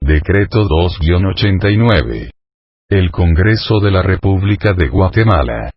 Decreto 2-89. El Congreso de la República de Guatemala,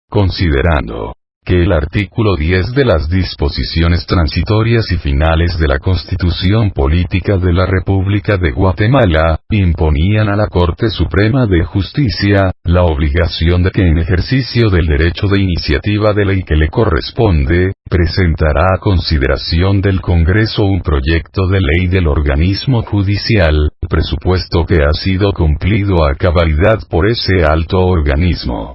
considerando que el artículo 10 de las disposiciones transitorias y finales de la Constitución Política de la República de Guatemala, imponían a la Corte Suprema de Justicia, la obligación de que en ejercicio del derecho de iniciativa de ley que le corresponde, presentará a consideración del Congreso un proyecto de ley del organismo judicial, presupuesto que ha sido cumplido a cabalidad por ese alto organismo.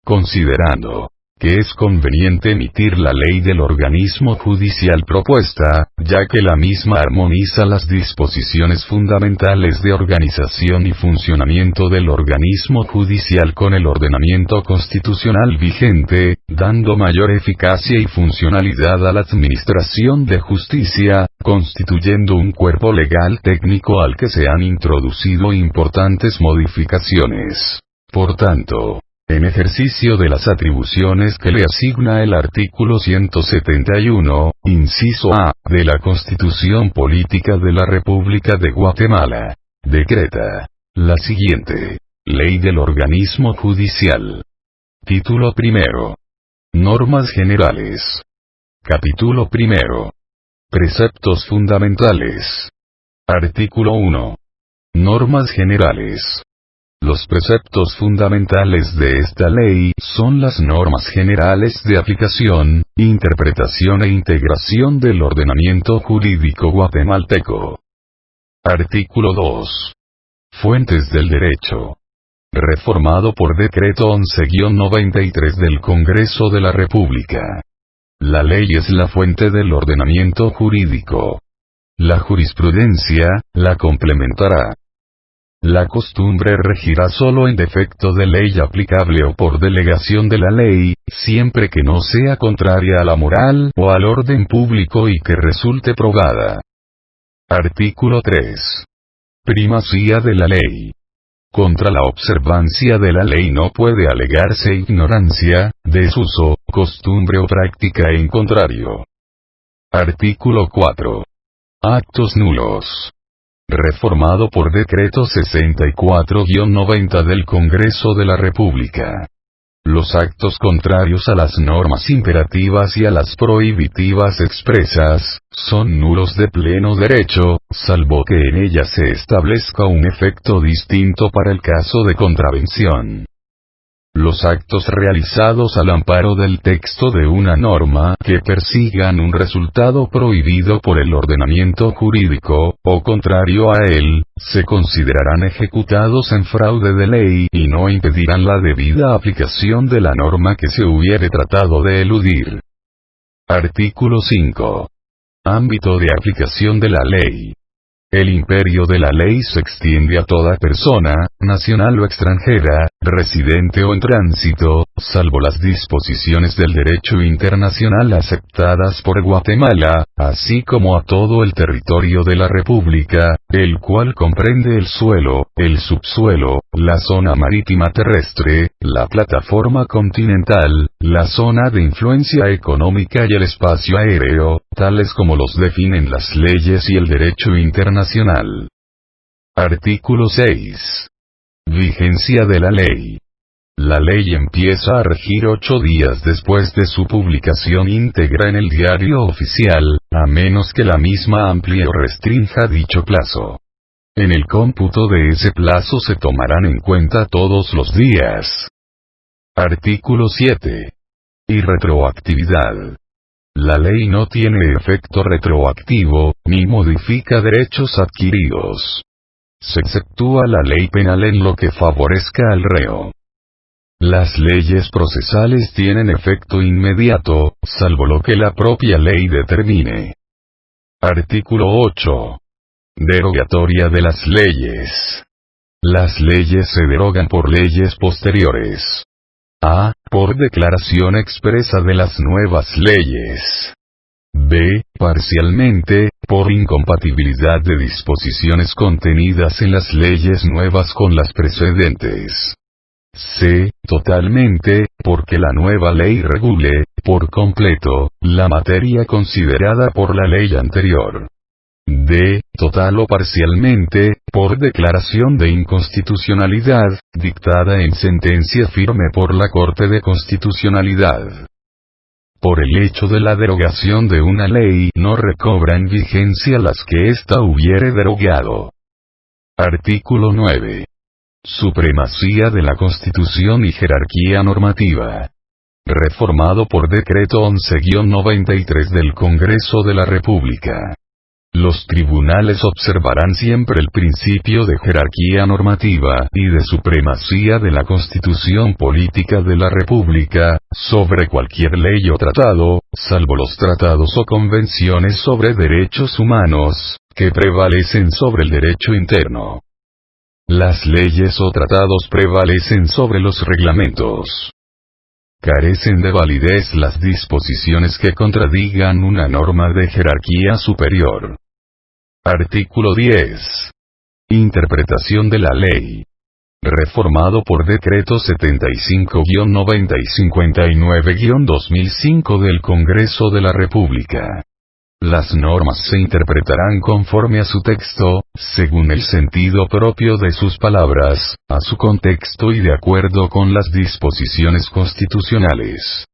Considerando que es conveniente emitir la ley del organismo judicial propuesta, ya que la misma armoniza las disposiciones fundamentales de organización y funcionamiento del organismo judicial con el ordenamiento constitucional vigente, dando mayor eficacia y funcionalidad a la administración de justicia, constituyendo un cuerpo legal técnico al que se han introducido importantes modificaciones. Por tanto, en ejercicio de las atribuciones que le asigna el artículo 171, inciso A, de la Constitución Política de la República de Guatemala, decreta la siguiente Ley del Organismo Judicial. Título primero. Normas generales. Capítulo primero. Preceptos fundamentales. Artículo 1. Normas generales. Los preceptos fundamentales de esta ley son las normas generales de aplicación, interpretación e integración del ordenamiento jurídico guatemalteco. Artículo 2. Fuentes del derecho. Reformado por Decreto 11-93 del Congreso de la República. La ley es la fuente del ordenamiento jurídico. La jurisprudencia la complementará. La costumbre regirá solo en defecto de ley aplicable o por delegación de la ley, siempre que no sea contraria a la moral o al orden público y que resulte probada. Artículo 3. Primacía de la ley. Contra la observancia de la ley no puede alegarse ignorancia, desuso, costumbre o práctica en contrario. Artículo 4. Actos nulos. Reformado por Decreto 64-90 del Congreso de la República. Los actos contrarios a las normas imperativas y a las prohibitivas expresas, son nulos de pleno derecho, salvo que en ellas se establezca un efecto distinto para el caso de contravención. Los actos realizados al amparo del texto de una norma que persigan un resultado prohibido por el ordenamiento jurídico, o contrario a él, se considerarán ejecutados en fraude de ley y no impedirán la debida aplicación de la norma que se hubiere tratado de eludir. Artículo 5. Ámbito de aplicación de la ley. El imperio de la ley se extiende a toda persona, nacional o extranjera, residente o en tránsito, salvo las disposiciones del derecho internacional aceptadas por Guatemala, así como a todo el territorio de la República, el cual comprende el suelo, el subsuelo, la zona marítima terrestre, la plataforma continental, la zona de influencia económica y el espacio aéreo, tales como los definen las leyes y el derecho internacional. Artículo 6. Vigencia de la ley. La ley empieza a regir 8 días después de su publicación íntegra en el Diario Oficial, a menos que la misma amplíe o restrinja dicho plazo. En el cómputo de ese plazo se tomarán en cuenta todos los días. Artículo 7. Y retroactividad. La ley no tiene efecto retroactivo, ni modifica derechos adquiridos. Se exceptúa la ley penal en lo que favorezca al reo. Las leyes procesales tienen efecto inmediato, salvo lo que la propia ley determine. Artículo 8. Derogatoria de las leyes. Las leyes se derogan por leyes posteriores. A. Por declaración expresa de las nuevas leyes. B. Parcialmente, por incompatibilidad de disposiciones contenidas en las leyes nuevas con las precedentes. C. Totalmente, porque la nueva ley regule, por completo, la materia considerada por la ley anterior. D. Total o parcialmente, por declaración de inconstitucionalidad, dictada en sentencia firme por la Corte de Constitucionalidad. Por el hecho de la derogación de una ley no recobran vigencia las que ésta hubiere derogado. Artículo 9. Supremacía de la Constitución y jerarquía normativa. Reformado por Decreto 11-93 del Congreso de la República. Los tribunales observarán siempre el principio de jerarquía normativa y de supremacía de la Constitución política de la República, sobre cualquier ley o tratado, salvo los tratados o convenciones sobre derechos humanos, que prevalecen sobre el derecho interno. Las leyes o tratados prevalecen sobre los reglamentos. Carecen de validez las disposiciones que contradigan una norma de jerarquía superior. Artículo 10. Interpretación de la ley. Reformado por Decreto 75-90 y 59-2005 del Congreso de la República. Las normas se interpretarán conforme a su texto, según el sentido propio de sus palabras, a su contexto y de acuerdo con las disposiciones constitucionales.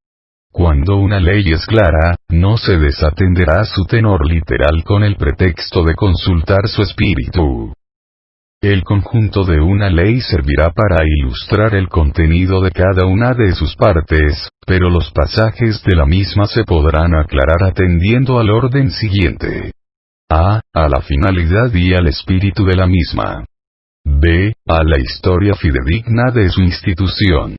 Cuando una ley es clara, no se desatenderá su tenor literal con el pretexto de consultar su espíritu. El conjunto de una ley servirá para ilustrar el contenido de cada una de sus partes, pero los pasajes de la misma se podrán aclarar atendiendo al orden siguiente. A. A la finalidad y al espíritu de la misma. B. A la historia fidedigna de su institución.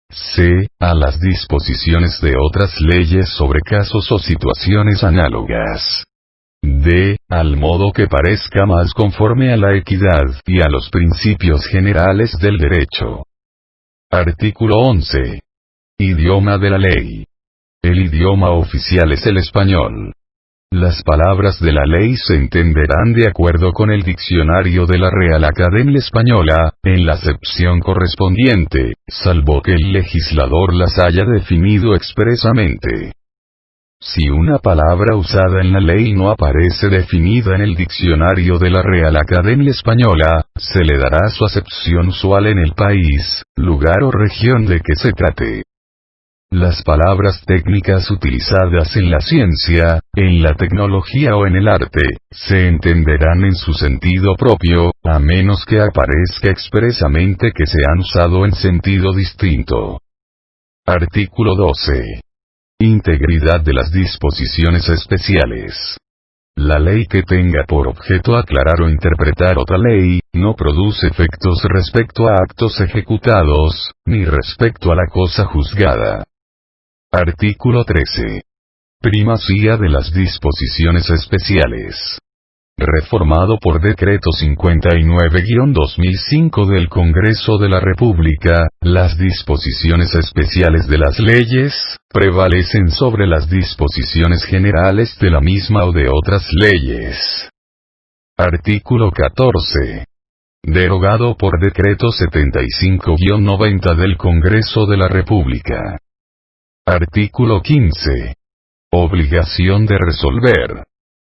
C. A las disposiciones de otras leyes sobre casos o situaciones análogas. D. Al modo que parezca más conforme a la equidad y a los principios generales del derecho. Artículo 11. Idioma de la ley. El idioma oficial es el español. Las palabras de la ley se entenderán de acuerdo con el diccionario de la Real Academia Española, en la acepción correspondiente, salvo que el legislador las haya definido expresamente. Si una palabra usada en la ley no aparece definida en el diccionario de la Real Academia Española, se le dará su acepción usual en el país, lugar o región de que se trate. Las palabras técnicas utilizadas en la ciencia, en la tecnología o en el arte, se entenderán en su sentido propio, a menos que aparezca expresamente que se han usado en sentido distinto. Artículo 12. Integridad de las disposiciones especiales. La ley que tenga por objeto aclarar o interpretar otra ley, no produce efectos respecto a actos ejecutados, ni respecto a la cosa juzgada. Artículo 13. Primacía de las disposiciones especiales. Reformado por Decreto 59-2005 del Congreso de la República, las disposiciones especiales de las leyes, prevalecen sobre las disposiciones generales de la misma o de otras leyes. Artículo 14. Derogado por Decreto 75-90 del Congreso de la República. Artículo 15. Obligación de resolver.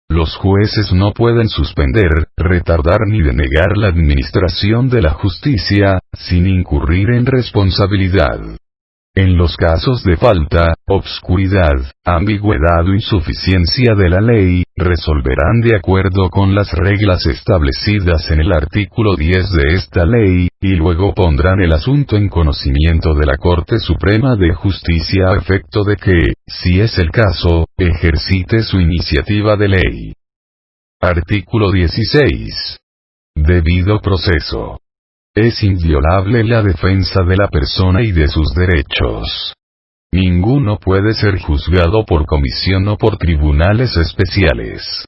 Los jueces no pueden suspender, retardar ni denegar la administración de la justicia, sin incurrir en responsabilidad. En los casos de falta, obscuridad, ambigüedad o insuficiencia de la ley, resolverán de acuerdo con las reglas establecidas en el artículo 10 de esta ley, y luego pondrán el asunto en conocimiento de la Corte Suprema de Justicia a efecto de que, si es el caso, ejercite su iniciativa de ley. Artículo 16. Debido proceso. Es inviolable la defensa de la persona y de sus derechos. Ninguno puede ser juzgado por comisión o por tribunales especiales.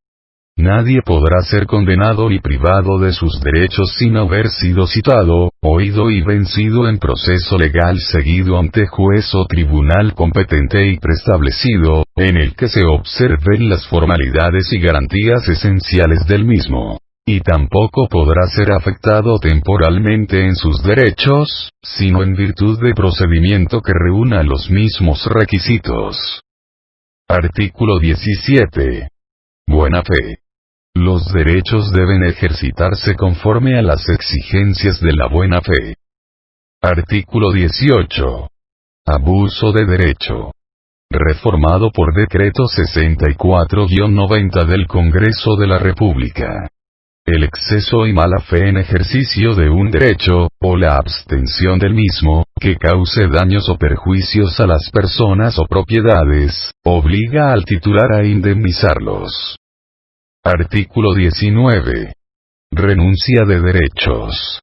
Nadie podrá ser condenado ni privado de sus derechos sin haber sido citado, oído y vencido en proceso legal seguido ante juez o tribunal competente y preestablecido, en el que se observen las formalidades y garantías esenciales del mismo. Y tampoco podrá ser afectado temporalmente en sus derechos, sino en virtud de procedimiento que reúna los mismos requisitos. Artículo 17. Buena fe. Los derechos deben ejercitarse conforme a las exigencias de la buena fe. Artículo 18. Abuso de derecho. Reformado por Decreto 64-90 del Congreso de la República. El exceso y mala fe en ejercicio de un derecho, o la abstención del mismo, que cause daños o perjuicios a las personas o propiedades, obliga al titular a indemnizarlos. Artículo 19. Renuncia de derechos.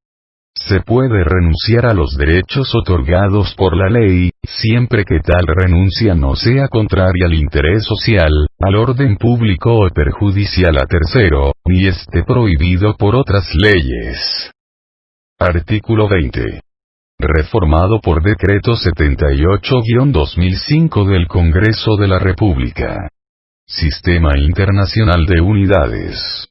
Se puede renunciar a los derechos otorgados por la ley, siempre que tal renuncia no sea contraria al interés social, al orden público o perjudicial a tercero, ni esté prohibido por otras leyes. Artículo 20. Reformado por Decreto 78-2005 del Congreso de la República. Sistema Internacional de Unidades.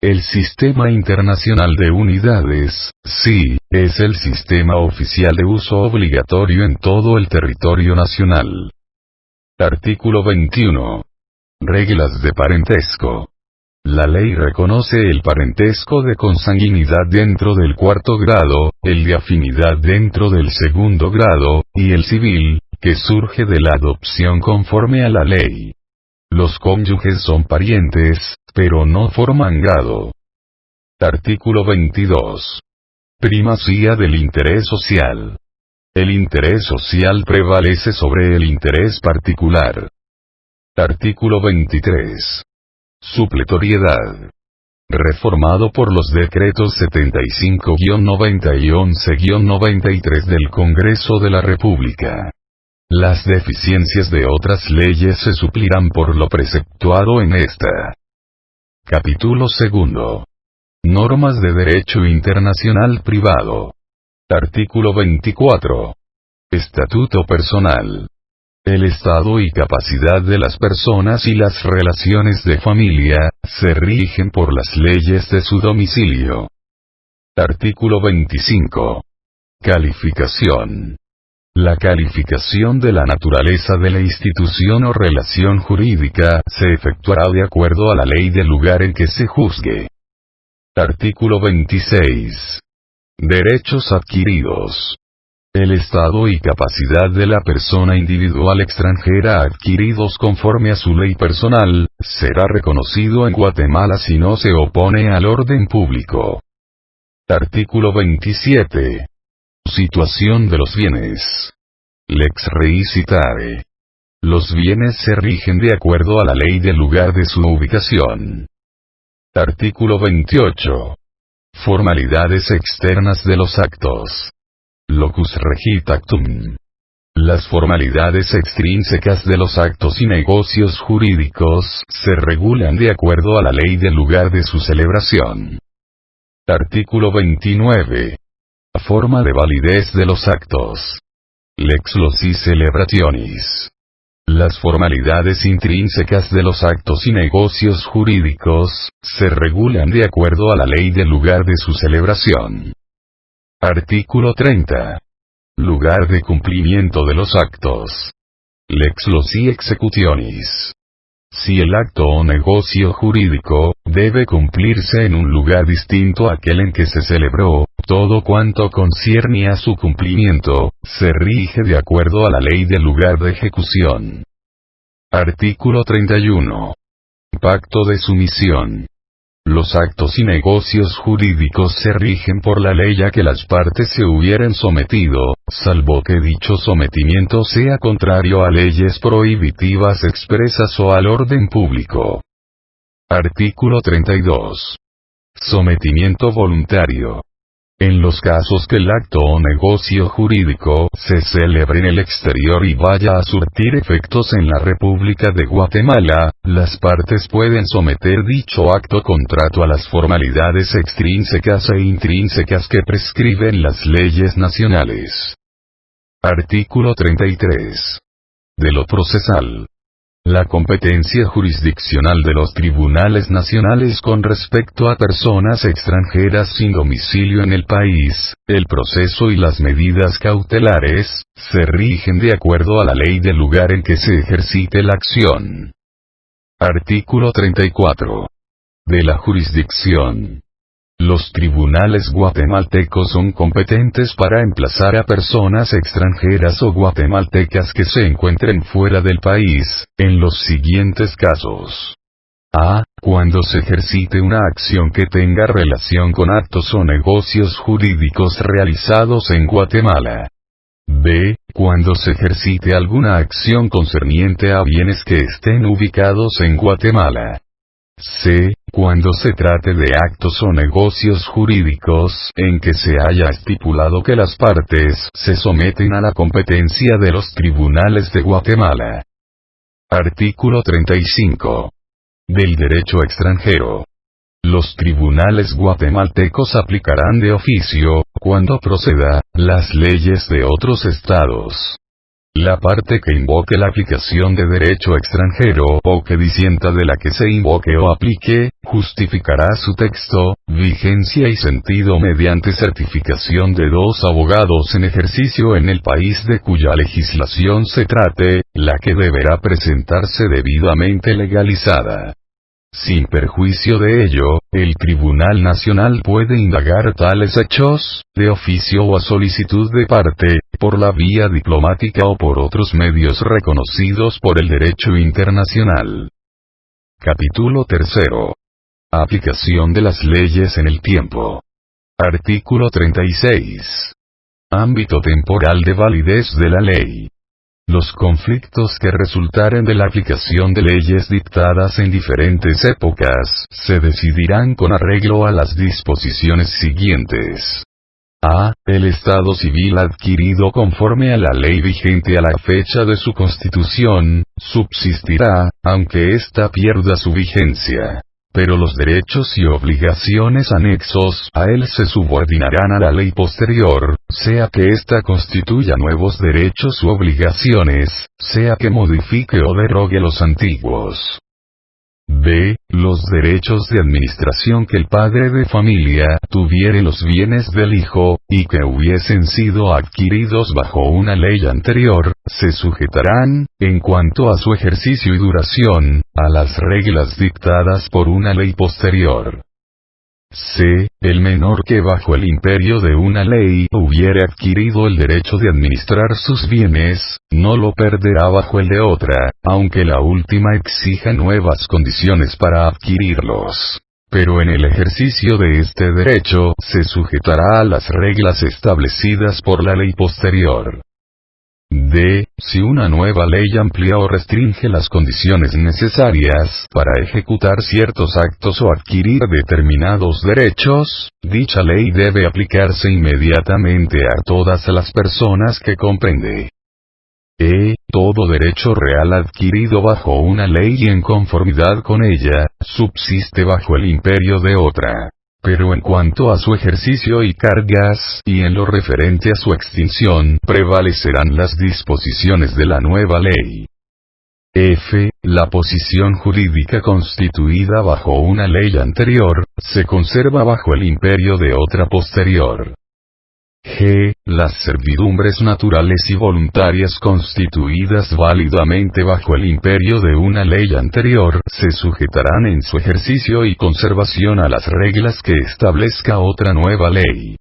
El Sistema Internacional de Unidades, SI, es el sistema oficial de uso obligatorio en todo el territorio nacional. Artículo 21. Reglas de parentesco. La ley reconoce el parentesco de consanguinidad dentro del cuarto grado, el de afinidad dentro del segundo grado, y el civil, que surge de la adopción conforme a la ley. Los cónyuges son parientes, pero no forman grado. Artículo 22. Primacía del interés social. El interés social prevalece sobre el interés particular. Artículo 23. Supletoriedad. Reformado por los decretos 75-90 y 11-93 del Congreso de la República. Las deficiencias de otras leyes se suplirán por lo preceptuado en esta. Capítulo 2. Normas de Derecho Internacional Privado. Artículo 24. Estatuto personal. El estado y capacidad de las personas y las relaciones de familia, se rigen por las leyes de su domicilio. Artículo 25. Calificación. La calificación de la naturaleza de la institución o relación jurídica se efectuará de acuerdo a la ley del lugar en que se juzgue. Artículo 26. Derechos adquiridos. El estado y capacidad de la persona individual extranjera adquiridos conforme a su ley personal, será reconocido en Guatemala si no se opone al orden público. Artículo 27. Situación de los bienes. Lex rei citare. Los bienes se rigen de acuerdo a la ley del lugar de su ubicación. Artículo 28. Formalidades externas de los actos. Locus regit actum. Las formalidades extrínsecas de los actos y negocios jurídicos se regulan de acuerdo a la ley del lugar de su celebración. Artículo 29. Forma de validez de los actos. Lex loci celebrationis. Las formalidades intrínsecas de los actos y negocios jurídicos se regulan de acuerdo a la ley del lugar de su celebración. Artículo 30. Lugar de cumplimiento de los actos. Lex loci executionis. Si el acto o negocio jurídico debe cumplirse en un lugar distinto a aquel en que se celebró, todo cuanto concierne a su cumplimiento, se rige de acuerdo a la ley del lugar de ejecución. Artículo 31. Pacto de sumisión. Los actos y negocios jurídicos se rigen por la ley a que las partes se hubieren sometido, salvo que dicho sometimiento sea contrario a leyes prohibitivas expresas o al orden público. Artículo 32. Sometimiento voluntario. En los casos que el acto o negocio jurídico se celebre en el exterior y vaya a surtir efectos en la República de Guatemala, las partes pueden someter dicho acto contrato a las formalidades extrínsecas e intrínsecas que prescriben las leyes nacionales. Artículo 33. De lo procesal. La competencia jurisdiccional de los tribunales nacionales con respecto a personas extranjeras sin domicilio en el país, el proceso y las medidas cautelares, se rigen de acuerdo a la ley del lugar en que se ejercite la acción. Artículo 34. de la jurisdicción. Los tribunales guatemaltecos son competentes para emplazar a personas extranjeras o guatemaltecas que se encuentren fuera del país, en los siguientes casos. A. Cuando se ejercite una acción que tenga relación con actos o negocios jurídicos realizados en Guatemala. B. Cuando se ejercite alguna acción concerniente a bienes que estén ubicados en Guatemala. C. Cuando se trate de actos o negocios jurídicos en que se haya estipulado que las partes se someten a la competencia de los tribunales de Guatemala. Artículo 35. Del derecho extranjero. Los tribunales guatemaltecos aplicarán de oficio, cuando proceda, las leyes de otros estados. La parte que invoque la aplicación de derecho extranjero o que disienta de la que se invoque o aplique, justificará su texto, vigencia y sentido mediante certificación de 2 abogados en ejercicio en el país de cuya legislación se trate, la que deberá presentarse debidamente legalizada. Sin perjuicio de ello, el Tribunal Nacional puede indagar tales hechos, de oficio o a solicitud de parte, por la vía diplomática o por otros medios reconocidos por el derecho internacional. Capítulo 3. Aplicación de las leyes en el tiempo. Artículo 36. Ámbito temporal de validez de la ley. Los conflictos que resultaren de la aplicación de leyes dictadas en diferentes épocas, se decidirán con arreglo a las disposiciones siguientes. A. El estado civil adquirido conforme a la ley vigente a la fecha de su constitución, subsistirá, aunque ésta pierda su vigencia. Pero los derechos y obligaciones anexos a él se subordinarán a la ley posterior, sea que ésta constituya nuevos derechos u obligaciones, sea que modifique o derogue los antiguos. B. Los derechos de administración que el padre de familia tuviere los bienes del hijo, y que hubiesen sido adquiridos bajo una ley anterior, se sujetarán, en cuanto a su ejercicio y duración, a las reglas dictadas por una ley posterior. C. El menor que bajo el imperio de una ley hubiere adquirido el derecho de administrar sus bienes, no lo perderá bajo el de otra, aunque la última exija nuevas condiciones para adquirirlos. Pero en el ejercicio de este derecho, se sujetará a las reglas establecidas por la ley posterior. D. Si una nueva ley amplía o restringe las condiciones necesarias para ejecutar ciertos actos o adquirir determinados derechos, dicha ley debe aplicarse inmediatamente a todas las personas que comprende. E. Todo derecho real adquirido bajo una ley y en conformidad con ella, subsiste bajo el imperio de otra. Pero en cuanto a su ejercicio y cargas, y en lo referente a su extinción, prevalecerán las disposiciones de la nueva ley. F. La posición jurídica constituida bajo una ley anterior, se conserva bajo el imperio de otra posterior. G. Las servidumbres naturales y voluntarias constituidas válidamente bajo el imperio de una ley anterior, se sujetarán en su ejercicio y conservación a las reglas que establezca otra nueva ley.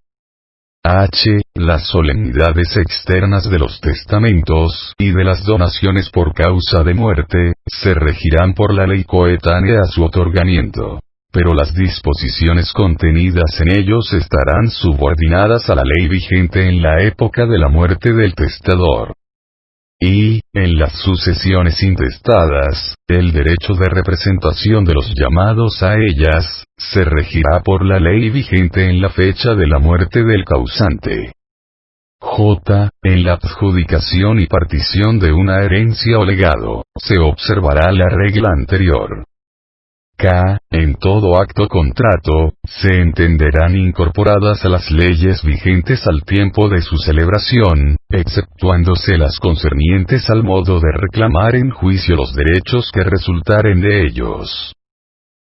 H. Las solemnidades externas de los testamentos y de las donaciones por causa de muerte, se regirán por la ley coetánea a su otorgamiento. Pero las disposiciones contenidas en ellos estarán subordinadas a la ley vigente en la época de la muerte del testador. Y, en las sucesiones intestadas, el derecho de representación de los llamados a ellas, se regirá por la ley vigente en la fecha de la muerte del causante. J. En la adjudicación y partición de una herencia o legado, se observará la regla anterior. K. En todo acto o contrato, se entenderán incorporadas a las leyes vigentes al tiempo de su celebración, exceptuándose las concernientes al modo de reclamar en juicio los derechos que resultaren de ellos.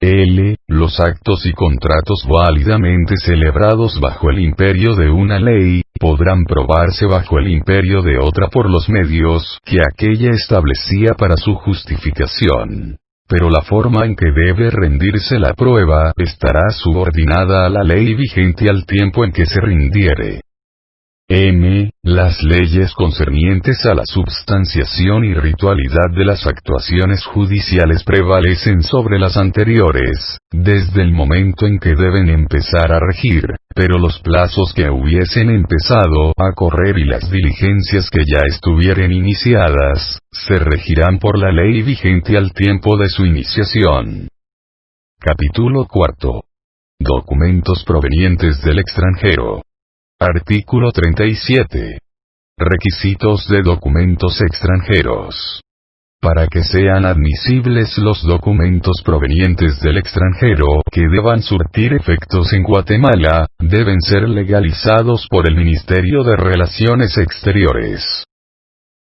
L. Los actos y contratos válidamente celebrados bajo el imperio de una ley, podrán probarse bajo el imperio de otra por los medios que aquella establecía para su justificación. pero la forma en que debe rendirse la prueba estará subordinada a la ley vigente al tiempo en que se rindiere. Las leyes concernientes a la substanciación y ritualidad de las actuaciones judiciales prevalecen sobre las anteriores, desde el momento en que deben empezar a regir, pero los plazos que hubiesen empezado a correr y las diligencias que ya estuvieren iniciadas, se regirán por la ley vigente al tiempo de su iniciación. Capítulo 4. Documentos provenientes del extranjero. Artículo 37. Requisitos de documentos extranjeros. Para que sean admisibles los documentos provenientes del extranjero que deban surtir efectos en Guatemala, deben ser legalizados por el Ministerio de Relaciones Exteriores.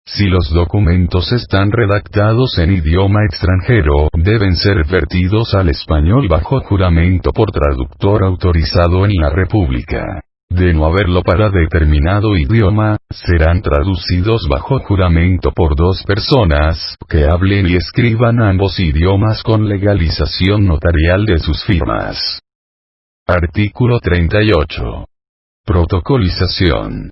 Si los documentos están redactados en idioma extranjero, deben ser vertidos al español bajo juramento por traductor autorizado en la República. De no haberlo para determinado idioma, serán traducidos bajo juramento por dos personas, que hablen y escriban ambos idiomas con legalización notarial de sus firmas. Artículo 38. Protocolización.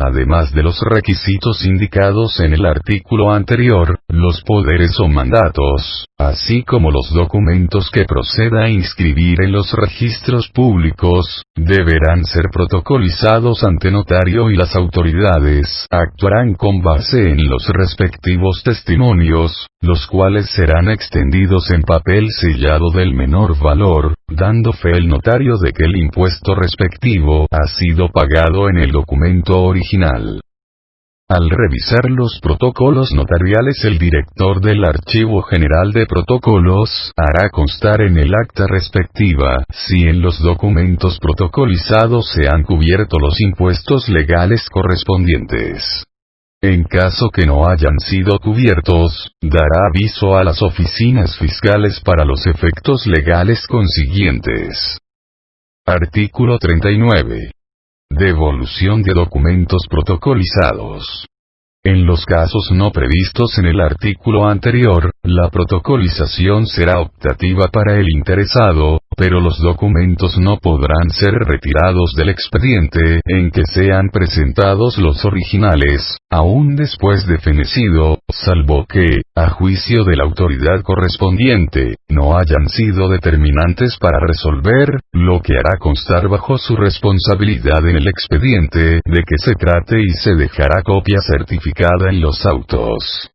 Además de los requisitos indicados en el artículo anterior, los poderes o mandatos, así como los documentos que proceda a inscribir en los registros públicos, deberán ser protocolizados ante notario y las autoridades actuarán con base en los respectivos testimonios, los cuales serán extendidos en papel sellado del menor valor, dando fe el notario de que el impuesto respectivo ha sido pagado en el documento original. Al revisar los protocolos notariales, el director del Archivo General de Protocolos hará constar en el acta respectiva si en los documentos protocolizados se han cubierto los impuestos legales correspondientes. En caso que no hayan sido cubiertos, dará aviso a las oficinas fiscales para los efectos legales consiguientes. Artículo 39. Devolución de documentos protocolizados. En los casos no previstos en el artículo anterior, la protocolización será optativa para el interesado, pero los documentos no podrán ser retirados del expediente en que sean presentados los originales, aún después de fenecido, salvo que, a juicio de la autoridad correspondiente, no hayan sido determinantes para resolver, lo que hará constar bajo su responsabilidad en el expediente de que se trate y se dejará copia certificada en los autos.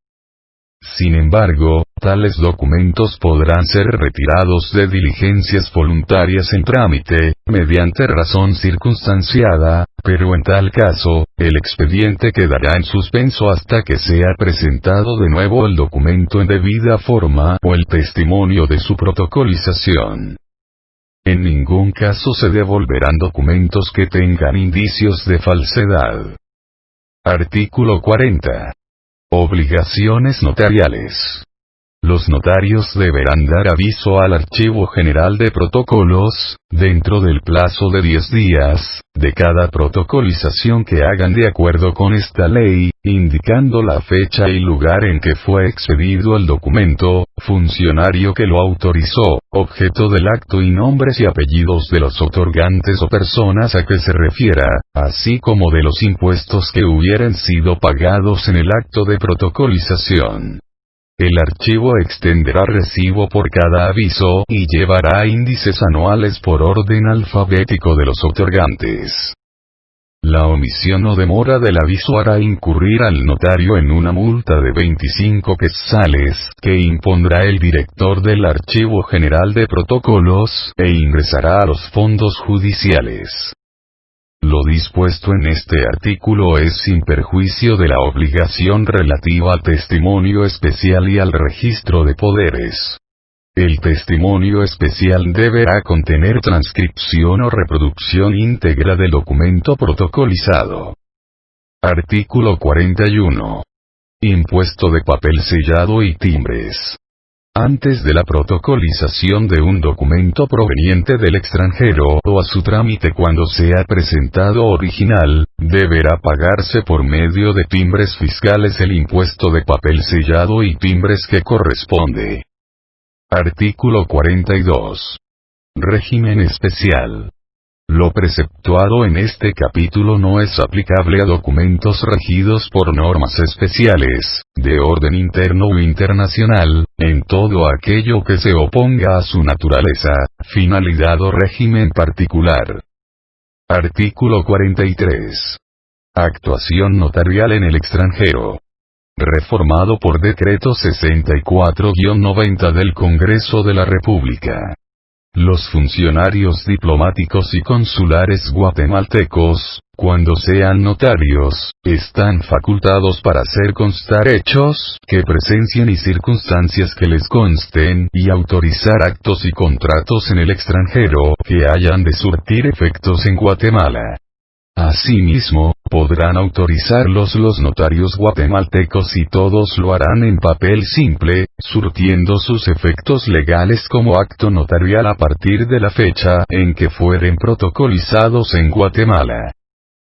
Sin embargo, tales documentos podrán ser retirados de diligencias voluntarias en trámite, mediante razón circunstanciada, pero en tal caso, el expediente quedará en suspenso hasta que sea presentado de nuevo el documento en debida forma o el testimonio de su protocolización. En ningún caso se devolverán documentos que tengan indicios de falsedad. Artículo 40. Obligaciones notariales. Los notarios deberán dar aviso al Archivo General de Protocolos, dentro del plazo de 10 días, de cada protocolización que hagan de acuerdo con esta ley, indicando la fecha y lugar en que fue expedido el documento, funcionario que lo autorizó, objeto del acto y nombres y apellidos de los otorgantes o personas a que se refiera, así como de los impuestos que hubieran sido pagados en el acto de protocolización. El archivo extenderá recibo por cada aviso y llevará índices anuales por orden alfabético de los otorgantes. La omisión o demora del aviso hará incurrir al notario en una multa de 25 quetzales que impondrá el director del Archivo General de Protocolos e ingresará a los fondos judiciales. Lo dispuesto en este artículo es sin perjuicio de la obligación relativa al testimonio especial y al registro de poderes. El testimonio especial deberá contener transcripción o reproducción íntegra del documento protocolizado. Artículo 41. Impuesto de papel sellado y timbres. Antes de la protocolización de un documento proveniente del extranjero o a su trámite cuando sea presentado original, deberá pagarse por medio de timbres fiscales el impuesto de papel sellado y timbres que corresponde. Artículo 42. Régimen especial. Lo preceptuado en este capítulo no es aplicable a documentos regidos por normas especiales, de orden interno o internacional, en todo aquello que se oponga a su naturaleza, finalidad o régimen particular. Artículo 43. Actuación notarial en el extranjero. Reformado por Decreto 64-90 del Congreso de la República. Los funcionarios diplomáticos y consulares guatemaltecos, cuando sean notarios, están facultados para hacer constar hechos que presencien y circunstancias que les consten y autorizar actos y contratos en el extranjero que hayan de surtir efectos en Guatemala. Asimismo, podrán autorizarlos los notarios guatemaltecos y todos lo harán en papel simple, surtiendo sus efectos legales como acto notarial a partir de la fecha en que fueren protocolizados en Guatemala.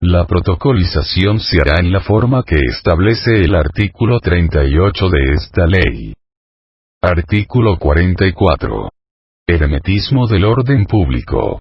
La protocolización se hará en la forma que establece el artículo 38 de esta ley. Artículo 44. Hermetismo del orden público.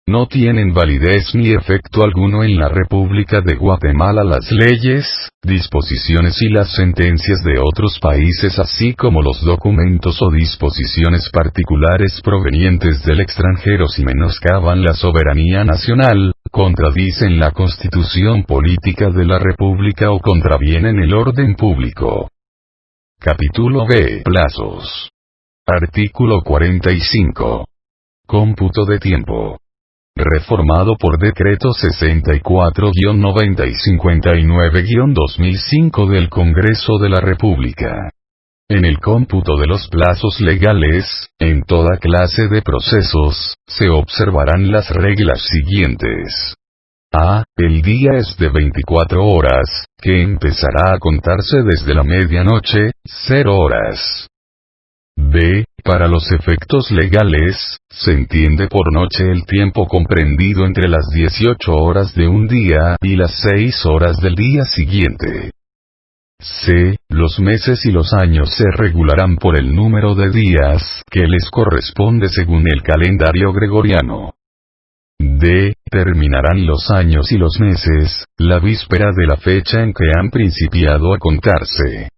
No tienen validez ni efecto alguno en la República de Guatemala las leyes, disposiciones y las sentencias de otros países así como los documentos o disposiciones particulares provenientes del extranjero si menoscaban la soberanía nacional, contradicen la Constitución política de la República o contravienen el orden público. Capítulo B. Plazos. Artículo 45. Cómputo de tiempo. Reformado por Decreto 64-90 y 59-2005 del Congreso de la República. En el cómputo de los plazos legales, en toda clase de procesos, se observarán las reglas siguientes. A. El día es de 24 horas, que empezará a contarse desde la medianoche, 0 horas. B. Para los efectos legales, se entiende por noche el tiempo comprendido entre las 18 horas de un día y las 6 horas del día siguiente. C. Los meses y los años se regularán por el número de días que les corresponde según el calendario gregoriano. D. Terminarán los años y los meses, la víspera de la fecha en que han principiado a contarse.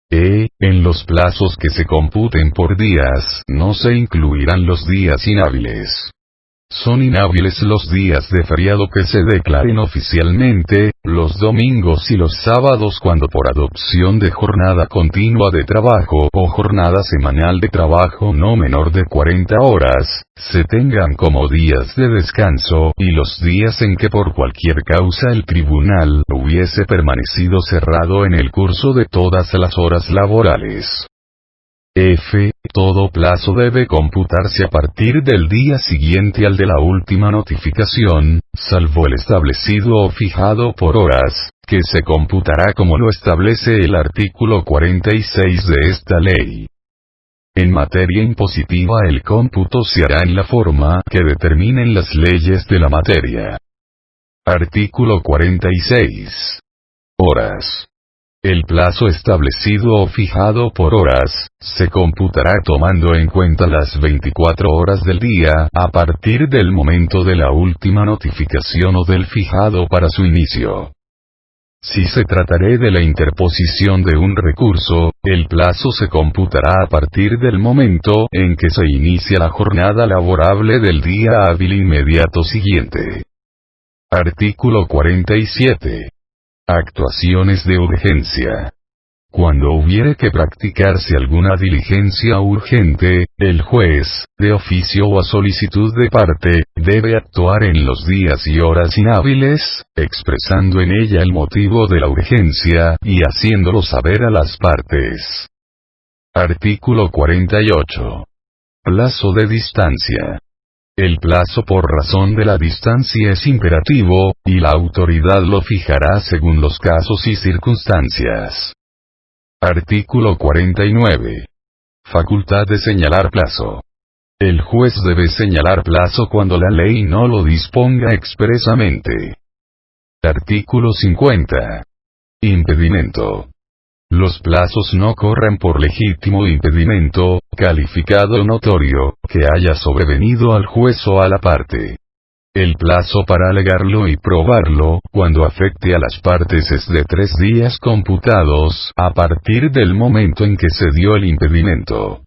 En los plazos que se computen por días, no se incluirán los días inhábiles. Son inhábiles los días de feriado que se declaren oficialmente, los domingos y los sábados cuando por adopción de jornada continua de trabajo o jornada semanal de trabajo no menor de 40 horas, se tengan como días de descanso y los días en que por cualquier causa el tribunal hubiese permanecido cerrado en el curso de todas las horas laborales. F. Todo plazo debe computarse a partir del día siguiente al de la última notificación, salvo el establecido o fijado por horas, que se computará como lo establece el artículo 46 de esta ley. En materia impositiva el cómputo se hará en la forma que determinen las leyes de la materia. Artículo 46. Horas. El plazo establecido o fijado por horas, se computará tomando en cuenta las 24 horas del día a partir del momento de la última notificación o del fijado para su inicio. Si se tratare de la interposición de un recurso, el plazo se computará a partir del momento en que se inicia la jornada laborable del día hábil inmediato siguiente. Artículo 47. Actuaciones de urgencia. Cuando hubiere que practicarse alguna diligencia urgente, el juez, de oficio o a solicitud de parte, debe actuar en los días y horas inhábiles, expresando en ella el motivo de la urgencia y haciéndolo saber a las partes. Artículo 48. Plazo de distancia. El plazo por razón de la distancia es imperativo, y la autoridad lo fijará según los casos y circunstancias. Artículo 49. Facultad de señalar plazo. El juez debe señalar plazo cuando la ley no lo disponga expresamente. Artículo 50. Impedimento. Los plazos no corran por legítimo impedimento, calificado notorio, que haya sobrevenido al juez o a la parte. El plazo para alegarlo y probarlo, cuando afecte a las partes, es de 3 días computados a partir del momento en que se dio el impedimento.